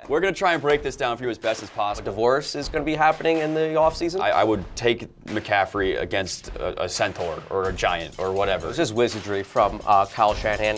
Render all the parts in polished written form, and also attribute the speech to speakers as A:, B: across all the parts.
A: We're going to try and break this down for you as best as possible.
B: Divorce is going to be happening in the offseason?
A: I would take McCaffrey against a centaur or a giant or whatever.
B: This is wizardry from Kyle Shanahan.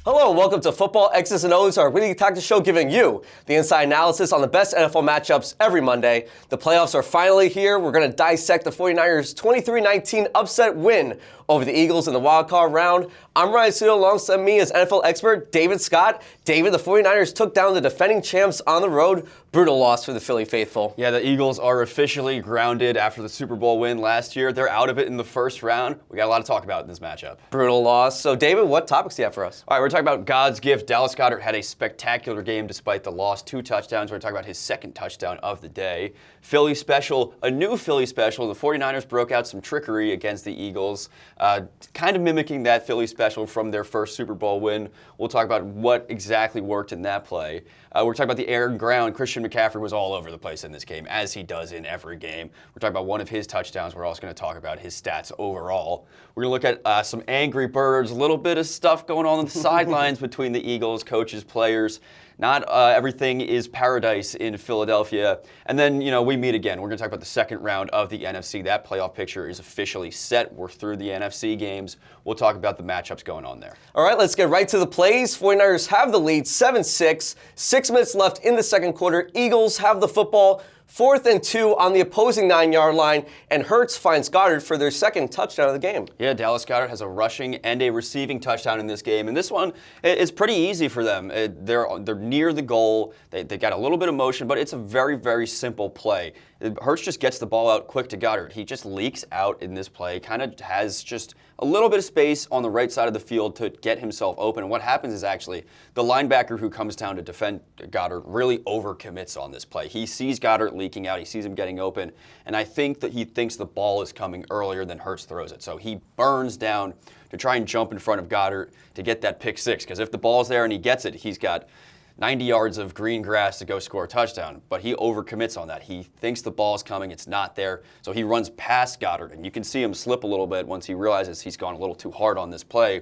B: Hello, welcome to Football X's and O's, our weekly tactics show giving you the inside analysis on the best NFL matchups every Monday. The playoffs are finally here. We're going to dissect the 49ers' 23-19 upset win over the Eagles in the wildcard round. I'm Ryan Sudo, alongside me is NFL expert David Scott. David, the 49ers took down the defending champs on the road. Brutal loss for the Philly faithful.
A: Yeah, the Eagles are officially grounded after the Super Bowl win last year. They're out of it in the first round. We got a lot to talk about in this matchup.
B: Brutal loss. So, David, what topics do you have for us?
A: All right, we're talking about God's gift. Dallas Goedert had a spectacular game despite the loss. 2 touchdowns. We're talking about his second touchdown of the day. Philly special, a new Philly special. The 49ers broke out some trickery against the Eagles, kind of mimicking that Philly special from their first Super Bowl win. We'll talk about what exactly worked in that play. We're talking about the air and ground. Christian McCaffrey was all over the place in this game, as he does in every game. We're talking about one of his touchdowns. We're also going to talk about his stats overall. We're going to look at some angry birds, a little bit of stuff going on the sidelines between the Eagles, coaches, players. Not everything is paradise in Philadelphia. And then, we meet again. We're going to talk about the second round of the NFC. That playoff picture is officially set. We're through the NFC games. We'll talk about the matchups going on there.
B: All right, let's get right to the plays. 49ers have the lead, 7-6. 6 minutes left in the second quarter. Eagles have the football. 4th and 2 on the opposing 9-yard line, and Hurts finds Goedert for their second touchdown of the game.
A: Yeah, Dallas Goedert has a rushing and a receiving touchdown in this game, and this one is pretty easy for them. They're near the goal. They got a little bit of motion, but it's a very, very simple play. Hurts just gets the ball out quick to Goedert. He just leaks out in this play, kind of has just a little bit of space on the right side of the field to get himself open. And what happens is actually the linebacker who comes down to defend Goedert really overcommits on this play. He sees Goedert leaking out. He sees him getting open. And I think that he thinks the ball is coming earlier than Hurts throws it. So he burns down to try and jump in front of Goedert to get that pick six. Because if the ball's there and he gets it, he's got 90 yards of green grass to go score a touchdown, but he overcommits on that. He thinks the ball's coming, it's not there, so he runs past Goedert, and you can see him slip a little bit once he realizes he's gone a little too hard on this play.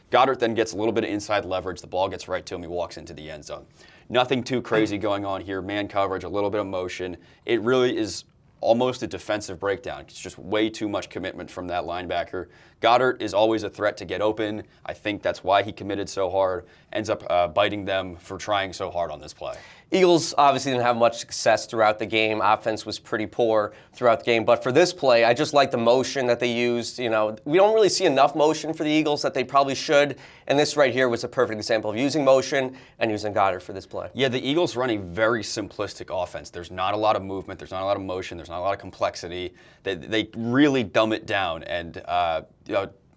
A: Goedert then gets a little bit of inside leverage, the ball gets right to him, he walks into the end zone. Nothing too crazy going on here, man coverage, a little bit of motion. It really is almost a defensive breakdown. It's just way too much commitment from that linebacker. Goedert is always a threat to get open. I think that's why he committed so hard. Ends up biting them for trying so hard on this play.
B: Eagles obviously didn't have much success throughout the game. Offense was pretty poor throughout the game. But for this play, I just like the motion that they used. We don't really see enough motion for the Eagles that they probably should. And this right here was a perfect example of using motion and using Goedert for this play.
A: Yeah, the Eagles run a very simplistic offense. There's not a lot of movement. There's not a lot of motion. There's not a lot of complexity. They really dumb it down. And,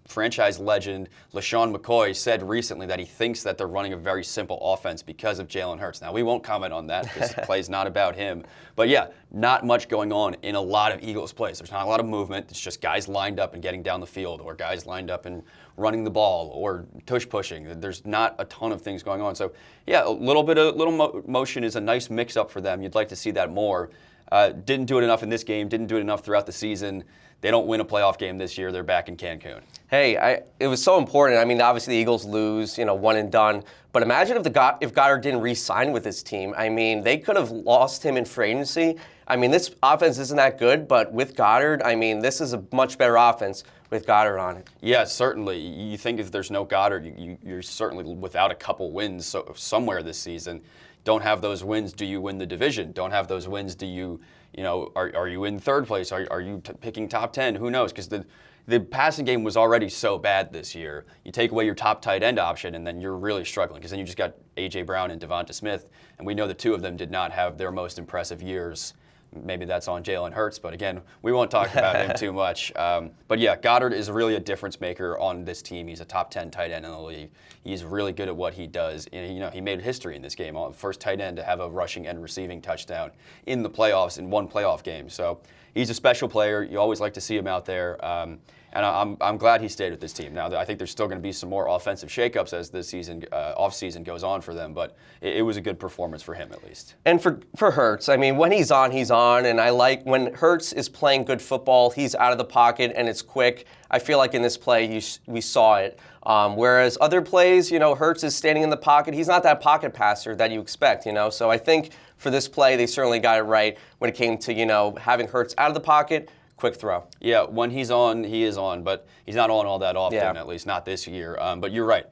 A: franchise legend LaShawn McCoy said recently that he thinks that they're running a very simple offense because of Jalen Hurts. Now, we won't comment on that because the play's not about him. But yeah, not much going on in a lot of Eagles plays. There's not a lot of movement. It's just guys lined up and getting down the field, or guys lined up and running the ball, or tush pushing. There's not a ton of things going on. So yeah, a little motion is a nice mix-up for them. You'd like to see that more. Didn't do it enough in this game. Didn't do it enough throughout the season. They don't win a playoff game this year. They're back in Cancun.
B: Hey, it was so important. I mean, obviously the Eagles lose, one and done. But imagine if Goedert didn't re-sign with his team. I mean, they could have lost him in free agency. I mean, this offense isn't that good, but with Goedert, I mean, this is a much better offense with Goedert on it.
A: Yeah, certainly. You think if there's no Goedert, you're certainly without a couple wins somewhere this season. Don't have those wins, do you win the division? Don't have those wins, do you, are you in third place? Are you picking top 10? Who knows? Because the passing game was already so bad this year. You take away your top tight end option, and then you're really struggling, because then you just got A.J. Brown and Devonta Smith, and we know the two of them did not have their most impressive years. Maybe that's on Jalen Hurts, but again, we won't talk about him too much. But yeah, Goedert is really a difference maker on this team. He's a top 10 tight end in the league. He's really good at what he does. And, he made history in this game. First tight end to have a rushing and receiving touchdown in the playoffs in one playoff game. So he's a special player. You always like to see him out there. And And I'm glad he stayed with this team. Now, I think there's still going to be some more offensive shakeups as the offseason goes on for them, but it was a good performance for him at least.
B: And for Hurts, I mean, when he's on, and I like when Hurts is playing good football, he's out of the pocket and it's quick. I feel like in this play, we saw it. Whereas other plays, Hurts is standing in the pocket. He's not that pocket passer that you expect, So I think for this play, they certainly got it right when it came to, having Hurts out of the pocket, quick throw.
A: Yeah, when he's on, he is on, but he's not on all that often,
B: Yeah.
A: at least not this year. But you're right.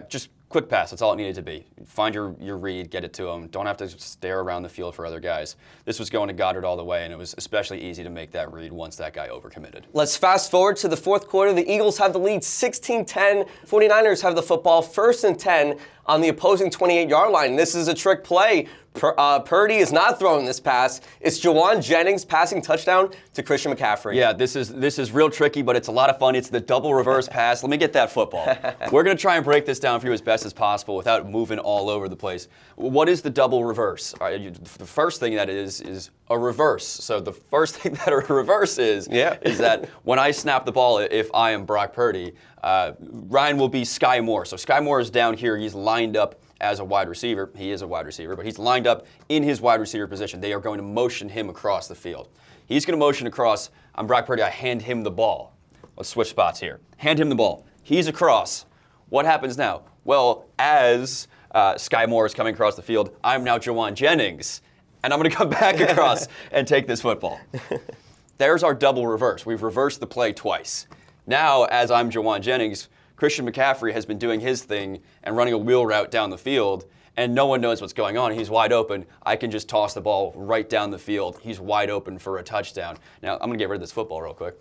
A: Just quick pass, that's all it needed to be. Find your read, get it to him. Don't have to stare around the field for other guys. This was going to Goedert all the way, and it was especially easy to make that read once that guy overcommitted.
B: Let's fast forward to the fourth quarter. The Eagles have the lead 16-10. 49ers have the football 1st and 10 on the opposing 28-yard line. This is a trick play. Purdy is not throwing this pass. It's Jauan Jennings passing touchdown to Christian McCaffrey.
A: Yeah, this is real tricky, but it's a lot of fun. It's the double reverse pass. Let me get that football. We're going to try and break this down for you as best as possible without moving all over the place. What is the double reverse? All right, the first thing that is a reverse. So the first thing that a reverse is that when I snap the ball, if I am Brock Purdy, Ryan will be Sky Moore. So Sky Moore is down here. He's lined up as a wide receiver. He is a wide receiver, but he's lined up in his wide receiver position. They are going to motion him across the field. He's going to motion across. I'm Brock Purdy. I hand him the ball. Let's switch spots here. Hand him the ball. He's across. What happens now? Well, as Sky Moore is coming across the field, I'm now Jauan Jennings, and I'm going to come back across and take this football. There's our double reverse. We've reversed the play twice. Now, as I'm Jauan Jennings, Christian McCaffrey has been doing his thing and running a wheel route down the field, and no one knows what's going on. He's wide open. I can just toss the ball right down the field. He's wide open for a touchdown. Now, I'm going to get rid of this football real quick.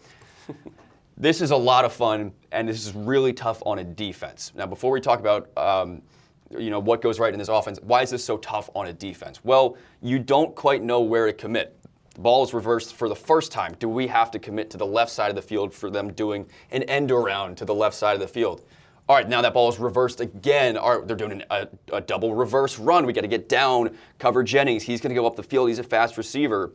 A: This is a lot of fun, and this is really tough on a defense. Now, before we talk about what goes right in this offense, why is this so tough on a defense? Well, you don't quite know where to commit. The ball is reversed for the first time. Do we have to commit to the left side of the field for them doing an end around to the left side of the field? All right, now that ball is reversed again. All right, they're doing a double reverse run. We got to get down, cover Jennings. He's going to go up the field. He's a fast receiver.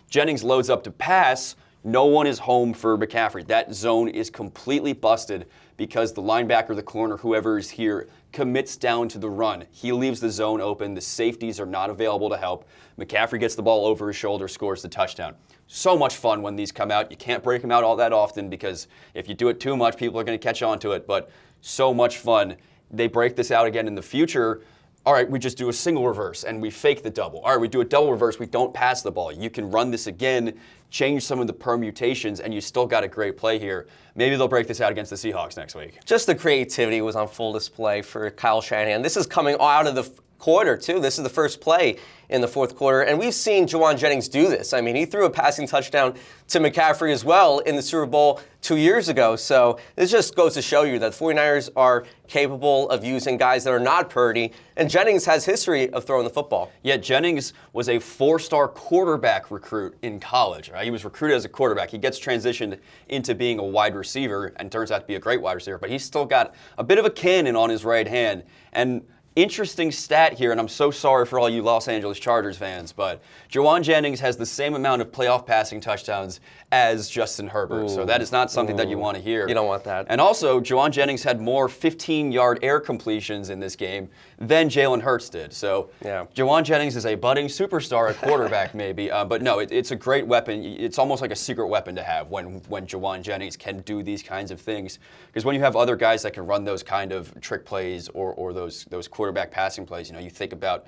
A: Jennings loads up to pass. No one is home for McCaffrey. That zone is completely busted because the linebacker, the corner, whoever is here, commits down to the run. He leaves the zone open. The safeties are not available to help. McCaffrey gets the ball over his shoulder, scores the touchdown. So much fun when these come out. You can't break them out all that often because if you do it too much, people are going to catch on to it, but so much fun. They break this out again in the future. All right, we just do a single reverse and we fake the double. All right, we do a double reverse, we don't pass the ball. You can run this again, change some of the permutations, and you still got a great play here. Maybe they'll break this out against the Seahawks next week.
B: Just the creativity was on full display for Kyle Shanahan. This is coming out of the quarter, too. This is the first play in the fourth quarter, and we've seen Jauan Jennings do this. I mean, he threw a passing touchdown to McCaffrey as well in the Super Bowl 2 years ago. So this just goes to show you that the 49ers are capable of using guys that are not Purdy, and Jennings has history of throwing the football.
A: Yeah, Jennings was a 4-star quarterback recruit in college. Right? He was recruited as a quarterback. He gets transitioned into being a wide receiver and turns out to be a great wide receiver, but he's still got a bit of a cannon on his right hand. And interesting stat here, and I'm so sorry for all you Los Angeles Chargers fans, but Jauan Jennings has the same amount of playoff passing touchdowns as Justin Herbert. So that is not something that you want to hear.
B: You don't want that.
A: And also, Jauan Jennings had more 15-yard air completions in this game than Jalen Hurts did. So Jauan Jennings is a budding superstar at quarterback maybe, but no, it's a great weapon. It's almost like a secret weapon to have when Jauan Jennings can do these kinds of things. Because when you have other guys that can run those kind of trick plays or those quarterback passing plays, you think about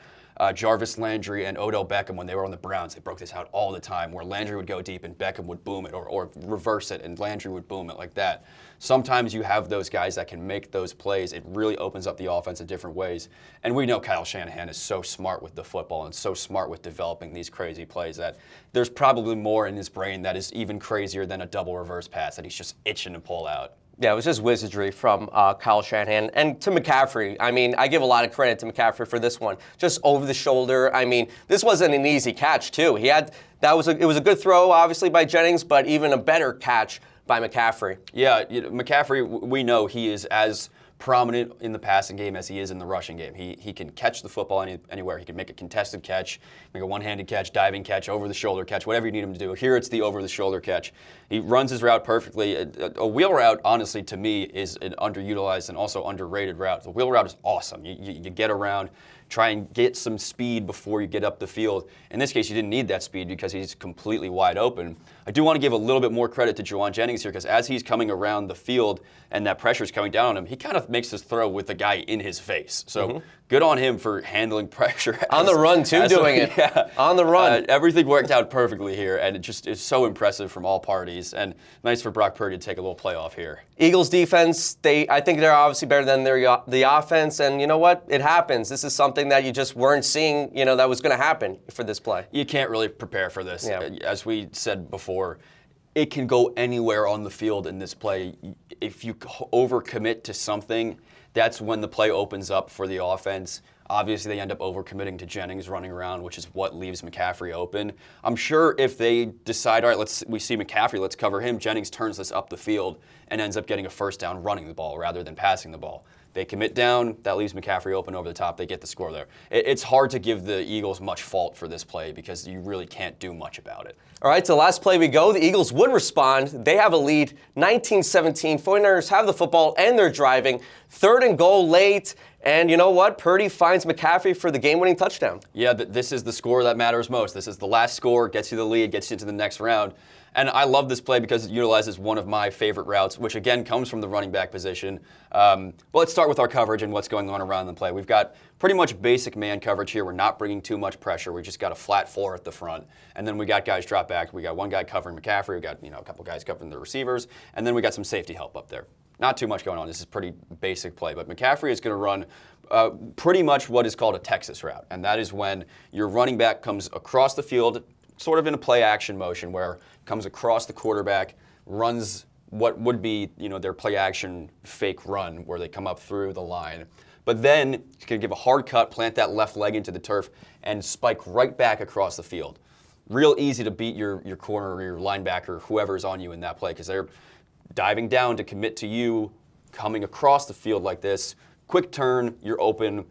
A: Jarvis Landry and Odell Beckham when they were on the Browns. They broke this out all the time where Landry would go deep and Beckham would boom it or reverse it and Landry would boom it like that. Sometimes you have those guys that can make those plays. It really opens up the offense in different ways. And we know Kyle Shanahan is so smart with the football and so smart with developing these crazy plays that there's probably more in his brain that is even crazier than a double reverse pass that he's just itching to pull out.
B: Yeah, it was just wizardry from Kyle Shanahan. And to McCaffrey, I mean, I give a lot of credit to McCaffrey for this one. Just over the shoulder. I mean, this wasn't an easy catch, too. It was a good throw, obviously, by Jennings, but even a better catch by McCaffrey.
A: Yeah, McCaffrey, we know he is as prominent in the passing game as he is in the rushing game. He can catch the football anywhere. He can make a contested catch, make a one-handed catch, diving catch, over-the-shoulder catch, whatever you need him to do. Here it's the over-the-shoulder catch. He runs his route perfectly. A wheel route, honestly, to me, is an underutilized and also underrated route. The wheel route is awesome. You get around, try and get some speed before you get up the field. In this case, you didn't need that speed because he's completely wide open. I do want to give a little bit more credit to Jauan Jennings here because as he's coming around the field and that pressure is coming down on him, he kind of makes his throw with the guy in his face. So good on him for handling pressure.
B: On the run, too, doing it.
A: Yeah.
B: On the run.
A: Everything worked out perfectly here, and it just is so impressive from all parties. And nice for Brock Purdy to take a little playoff here.
B: Eagles defense, I think they're obviously better than the offense, and you know what? It happens. This is something that you just weren't seeing, that was going to happen for this play.
A: You can't really prepare for this.
B: Yeah.
A: As we said before, it can go anywhere on the field in this play. If you overcommit to something, that's when the play opens up for the offense. Obviously, they end up overcommitting to Jennings running around, which is what leaves McCaffrey open. I'm sure if they decide, all right, we see McCaffrey, let's cover him, Jennings turns this up the field and ends up getting a first down running the ball rather than passing the ball. They commit down, that leaves McCaffrey open over the top, they get the score there. It's hard to give the Eagles much fault for this play because you really can't do much about it.
B: All right, so last play we go. The Eagles would respond. They have a lead, 19-17. 49ers have the football and they're driving. 3rd and goal late. And you know what? Purdy finds McCaffrey for the game-winning touchdown.
A: Yeah, this is the score that matters most. This is the last score, gets you the lead, gets you into the next round. And I love this play because it utilizes one of my favorite routes, which again comes from the running back position. Well, let's start with our coverage and what's going on around the play. We've got pretty much basic man coverage here. We're not bringing too much pressure. We just got a flat floor at the front. And then we got guys drop back. We got one guy covering McCaffrey. We got a couple guys covering the receivers. And then we got some safety help up there. Not too much going on. This is pretty basic play. But McCaffrey is going to run pretty much what is called a Texas route. And that is when your running back comes across the field, sort of in a play action motion where comes across the quarterback, runs what would be, their play action fake run where they come up through the line. But then he's going to give a hard cut, plant that left leg into the turf, and spike right back across the field. Real easy to beat your corner or your linebacker, whoever's on you in that play, because they're diving down to commit to you, coming across the field like this. Quick turn, you're open,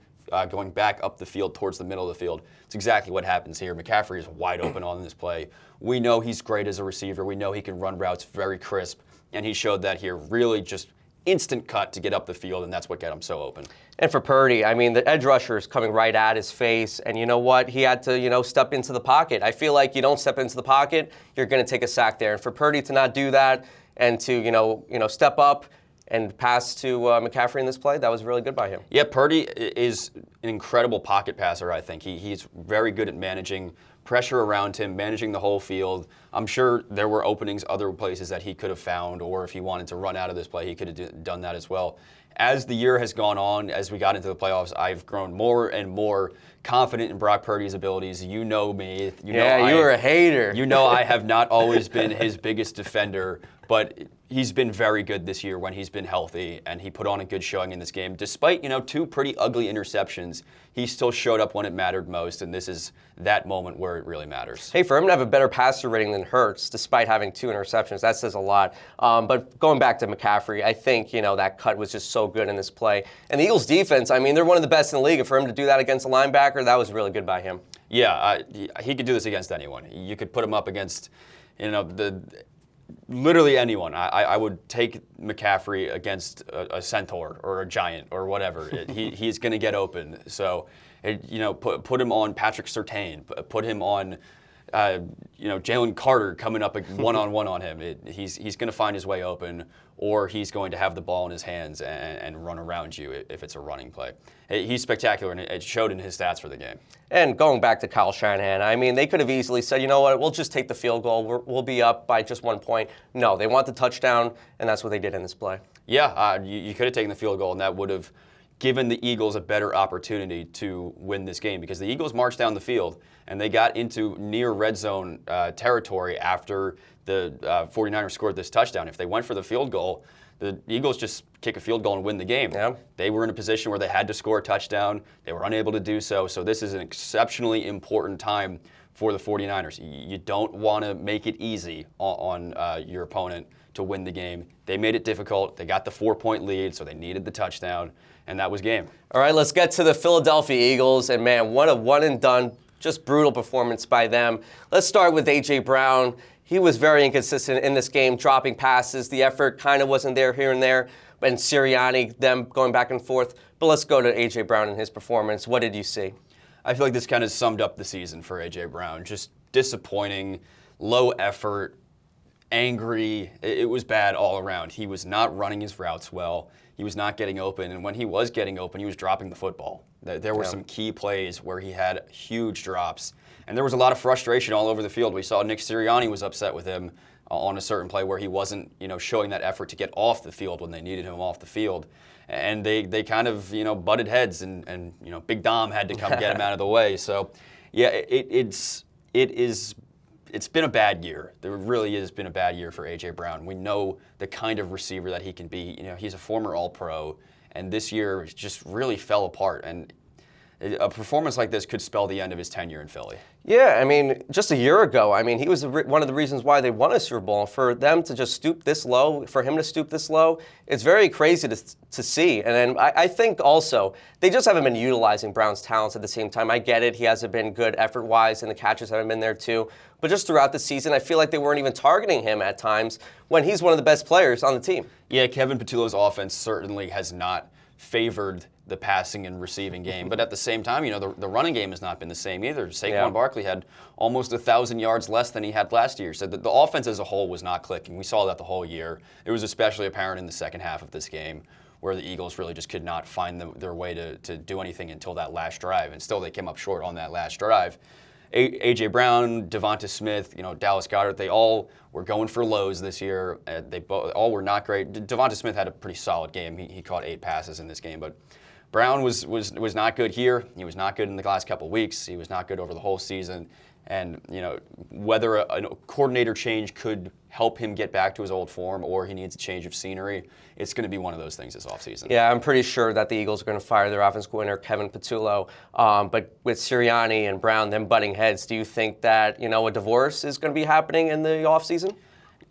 A: going back up the field towards the middle of the field. It's exactly what happens here. McCaffrey is wide open on this play. We know he's great as a receiver. We know he can run routes very crisp, and he showed that here. Really just instant cut to get up the field, and that's what got him so open.
B: And for Purdy, the edge rusher is coming right at his face, and you know what? He had to, step into the pocket. I feel like you don't step into the pocket, you're going to take a sack there. And for Purdy to not do that and to, step up and pass to McCaffrey in this play, that was really good by him.
A: Yeah, Purdy is an incredible pocket passer, I think. He's very good at managing pressure around him, managing the whole field. I'm sure there were openings other places that he could have found, or if he wanted to run out of this play, he could have done that as well. As the year has gone on, as we got into the playoffs, I've grown more and more confident in Brock Purdy's abilities. You know me.
B: You were a hater.
A: You know I have not always been his biggest defender, but he's been very good this year when he's been healthy, and he put on a good showing in this game. Despite, 2 pretty ugly interceptions, he still showed up when it mattered most, and this is that moment where it really matters.
B: Hey, for him to have a better passer rating than Hurts, despite having 2 interceptions, that says a lot. But going back to McCaffrey, I think, that cut was just so good in this play. And the Eagles' defense, they're one of the best in the league. And for him to do that against a linebacker, that was really good by him.
A: Yeah, he could do this against anyone. You could put him up against, literally anyone. I would take McCaffrey against a centaur or a giant or whatever. He's going to get open. So, put him on Patrick Surtain. Put him on, Jalen Carter coming up one-on-one on him. He's going to find his way open, or he's going to have the ball in his hands and run around you if it's a running play. He's spectacular, and it showed in his stats for the game.
B: And going back to Kyle Shanahan, they could have easily said, you know what, we'll just take the field goal. We'll be up by just 1 point. No, they want the touchdown, and that's what they did in this play.
A: Yeah, you could have taken the field goal, and that would have given the Eagles a better opportunity to win this game, because the Eagles marched down the field, and they got into near red zone territory after the 49ers scored this touchdown. If they went for the field goal, the Eagles just kick a field goal and win the game.
B: Yeah.
A: They were in a position where they had to score a touchdown. They were unable to do so. So this is an exceptionally important time for the 49ers. You don't want to make it easy on your opponent to win the game. They made it difficult. They got the 4-point lead, so they needed the touchdown, and that was game.
B: All right, let's get to the Philadelphia Eagles. And, man, what a one-and-done, just brutal performance by them. Let's start with A.J. Brown. He was very inconsistent in this game, dropping passes. The effort kind of wasn't there here and there. And Sirianni, them going back and forth. But let's go to A.J. Brown and his performance. What did you see?
A: I feel like this kind of summed up the season for A.J. Brown. Just disappointing, low effort, angry. It was bad all around. He was not running his routes well. He was not getting open. And when he was getting open, he was dropping the football. There were some key plays where he had huge drops. And there was a lot of frustration all over the field. We saw Nick Sirianni was upset with him on a certain play where he wasn't, showing that effort to get off the field when they needed him off the field. And they kind of, butted heads, and Big Dom had to come get him out of the way. So, yeah, it's been a bad year. There really has been a bad year for A.J. Brown. We know the kind of receiver that he can be. He's a former All-Pro, and this year just really fell apart. And a performance like this could spell the end of his tenure in Philly.
B: Yeah, I mean, just a year ago, he was one of the reasons why they won a Super Bowl. For them to just stoop this low, for him to stoop this low, it's very crazy to see. And then I think also, they just haven't been utilizing Brown's talents at the same time. I get it, he hasn't been good effort-wise, and the catches haven't been there too. But just throughout the season, I feel like they weren't even targeting him at times when he's one of the best players on the team.
A: Yeah, Kevin Patullo's offense certainly has not favored the passing and receiving game. But at the same time, the running game has not been the same either. Saquon Barkley had almost 1,000 yards less than he had last year. So the offense as a whole was not clicking. We saw that the whole year. It was especially apparent in the second half of this game where the Eagles really just could not find their way to do anything until that last drive. And still they came up short on that last drive. A.J. Brown, Devonta Smith, Dallas Goedert, they all were going for lows this year. They all were not great. Devonta Smith had a pretty solid game. He caught 8 passes in this game, but Brown was not good here. He was not good in the last couple of weeks. He was not good over the whole season. And, whether a coordinator change could help him get back to his old form or he needs a change of scenery, it's going to be one of those things this offseason.
B: Yeah, I'm pretty sure that the Eagles are going to fire their offense coordinator, Kevin Patullo. But with Sirianni and Brown, them butting heads, do you think that, a divorce is going to be happening in the offseason?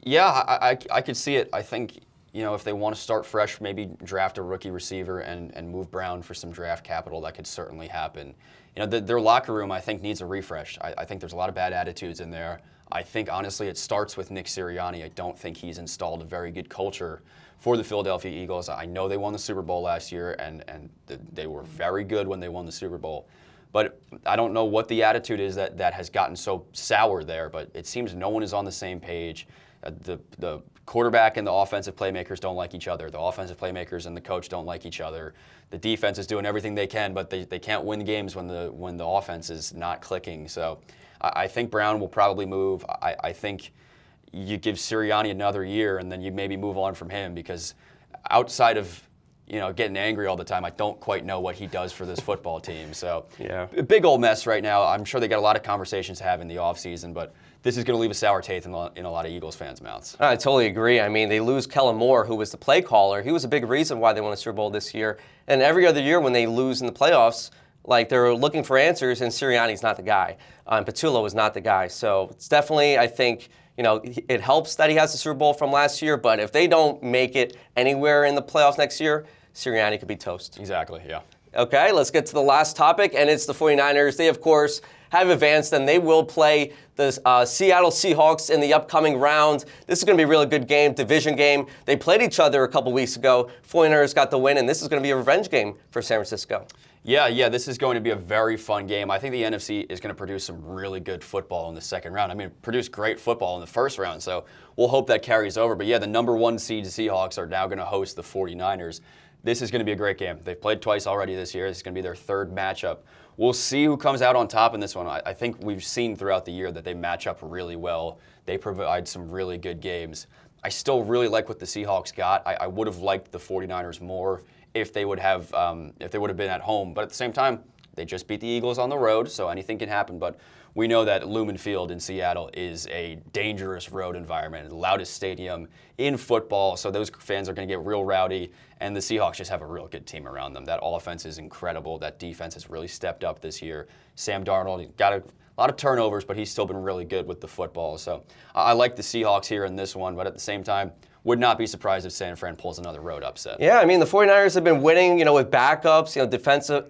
A: Yeah, I could see it. I think, if they want to start fresh, maybe draft a rookie receiver and move Brown for some draft capital, that could certainly happen. Their locker room, I think, needs a refresh. I think there's a lot of bad attitudes in there. I think, honestly, it starts with Nick Sirianni. I don't think he's installed a very good culture for the Philadelphia Eagles. I know they won the Super Bowl last year, and they were very good when they won the Super Bowl. But I don't know what the attitude is that has gotten so sour there, but it seems no one is on the same page. The quarterback and the offensive playmakers don't like each other. The offensive playmakers and the coach don't like each other. The defense is doing everything they can, but they can't win games when the offense is not clicking. So I think Brown will probably move. I think you give Sirianni another year, and then you maybe move on from him, because outside of getting angry all the time, I don't quite know what he does for this football team. So
B: yeah,
A: a big old mess right now. I'm sure they got a lot of conversations to have in the offseason, but this is going to leave a sour taste in a lot of Eagles fans' mouths.
B: I totally agree. They lose Kellen Moore, who was the play caller. He was a big reason why they won a Super Bowl this year. And every other year when they lose in the playoffs, they're looking for answers, and Sirianni's not the guy. Patullo is not the guy. So it's definitely, I think, it helps that he has the Super Bowl from last year, but if they don't make it anywhere in the playoffs next year, Sirianni could be toast.
A: Exactly, yeah.
B: Okay, let's get to the last topic, and it's the 49ers. They, of course, have advanced, and they will play the Seattle Seahawks in the upcoming round. This is going to be a really good game, division game. They played each other a couple weeks ago. 49ers got the win, and this is going to be a revenge game for San Francisco.
A: Yeah, this is going to be a very fun game. I think the NFC is going to produce some really good football in the second round. Produced great football in the first round, so we'll hope that carries over. But yeah, the number 1 seed Seahawks are now going to host the 49ers. This is going to be a great game. They've played twice already this year. This is going to be their third matchup. We'll see who comes out on top in this one. I think we've seen throughout the year that they match up really well. They provide some really good games. I still really like what the Seahawks got. I would have liked the 49ers more if they would have been at home. But at the same time, They just beat the Eagles on the road, so anything can happen, but we know that Lumen Field in Seattle is a dangerous road environment, the loudest stadium in football, so those fans are going to get real rowdy, and the Seahawks just have a real good team around them. That offense is incredible. That defense has really stepped up this year. Sam Darnold got a lot of turnovers, but he's still been really good with the football. So I like the Seahawks here in this one, but at the same time, would not be surprised if San Fran pulls another road upset.
B: Yeah, I mean, the 49ers have been winning, with backups,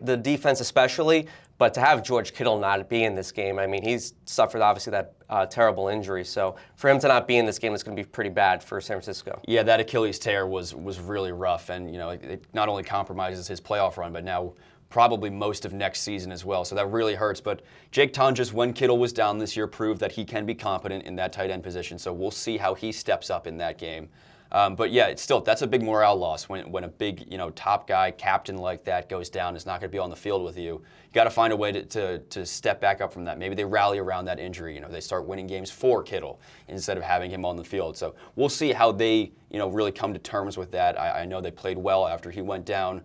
B: the defense especially. But to have George Kittle not be in this game, I mean, he's suffered obviously that terrible injury. So for him to not be in this game, it's going to be pretty bad for San Francisco.
A: Yeah, that Achilles tear was really rough, and it not only compromises his playoff run, but now probably most of next season as well. So that really hurts. But Jake Tonjes, when Kittle was down this year, proved that he can be competent in that tight end position. So we'll see how he steps up in that game. But yeah, it's still, that's a big morale loss when a big, top guy, captain like that goes down, is not going to be on the field with you. You got to find a way to step back up from that. Maybe they rally around that injury. They start winning games for Kittle instead of having him on the field. So we'll see how they, really come to terms with that. I know they played well after he went down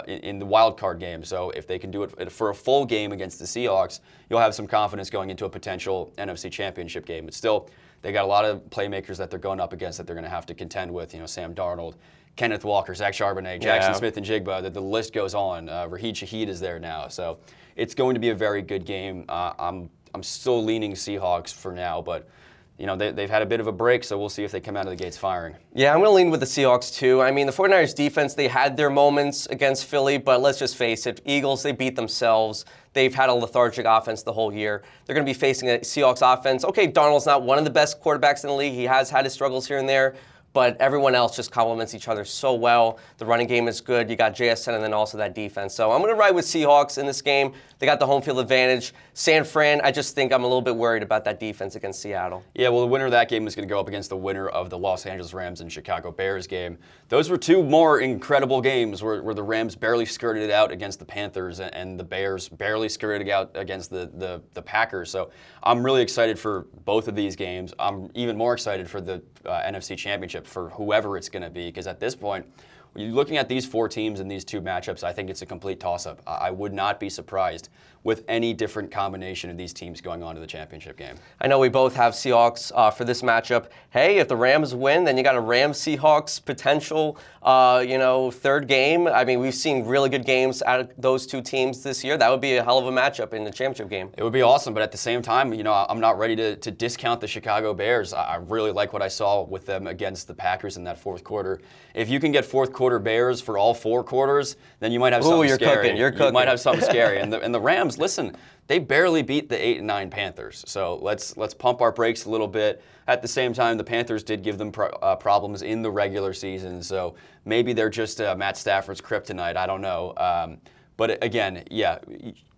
A: in the wild card game. So if they can do it for a full game against the Seahawks, you'll have some confidence going into a potential NFC Championship game. But still, they got a lot of playmakers that they're going up against that they're going to have to contend with. Sam Darnold, Kenneth Walker, Zach Charbonnet, Jackson Smith and Jigba. The list goes on. Raheed Shaheed is there now. So it's going to be a very good game. I'm still leaning Seahawks for now, but they've had a bit of a break, so we'll see if they come out of the gates firing.
B: Yeah, I'm going to lean with the Seahawks too. I mean, the 49ers defense, they had their moments against Philly, but let's just face it, Eagles, they beat themselves. They've had a lethargic offense the whole year. They're going to be facing a Seahawks offense. Okay, Darnold's not one of the best quarterbacks in the league. He has had his struggles here and there, but everyone else just complements each other so well. The running game is good. You got JSN and then also that defense. So I'm going to ride with Seahawks in this game. They got the home field advantage. San Fran, I just think I'm a little bit worried about that defense against Seattle.
A: Yeah, well, the winner of that game is going to go up against the winner of the Los Angeles Rams and Chicago Bears game. Those were two more incredible games where the Rams barely skirted it out against the Panthers and the Bears barely skirted it out against the Packers. So I'm really excited for both of these games. I'm even more excited for the NFC Championship, for whoever it's going to be, because at this point, when you're looking at these four teams and these two matchups, I think it's a complete toss-up. I would not be surprised with any different combination of these teams going on to the championship game.
B: I know we both have Seahawks for this matchup. Hey, if the Rams win, then you got a Rams-Seahawks potential, third game. I mean, we've seen really good games out of those two teams this year. That would be a hell of a matchup in the championship game.
A: It would be awesome, but at the same time, I'm not ready to discount the Chicago Bears. I really like what I saw with them against the Packers in that fourth quarter. If you can get fourth quarter Bears for all four quarters, then you might have something scary.
B: You're cooking.
A: You might have something scary. And the Rams, listen, they barely beat the 8-9 Panthers. So let's pump our brakes a little bit. At the same time, the Panthers did give them problems in the regular season. So maybe they're just Matt Stafford's kryptonite. I don't know. But again, yeah,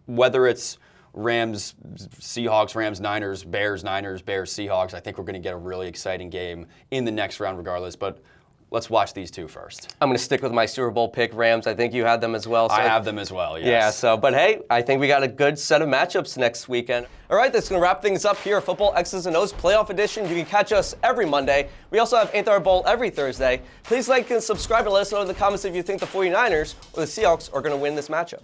A: whether it's Rams, Seahawks, Rams, Niners, Bears, Seahawks, I think we're going to get a really exciting game in the next round regardless. But let's watch these two first.
B: I'm going to stick with my Super Bowl pick, Rams. I think you had them as well. So
A: I have them as well, yes.
B: Yeah, but hey, I think we got a good set of matchups next weekend. All right, that's going to wrap things up here at Football X's and O's Playoff Edition. You can catch us every Monday. We also have Ain't Our Bowl every Thursday. Please like and subscribe and let us know in the comments if you think the 49ers or the Seahawks are going to win this matchup.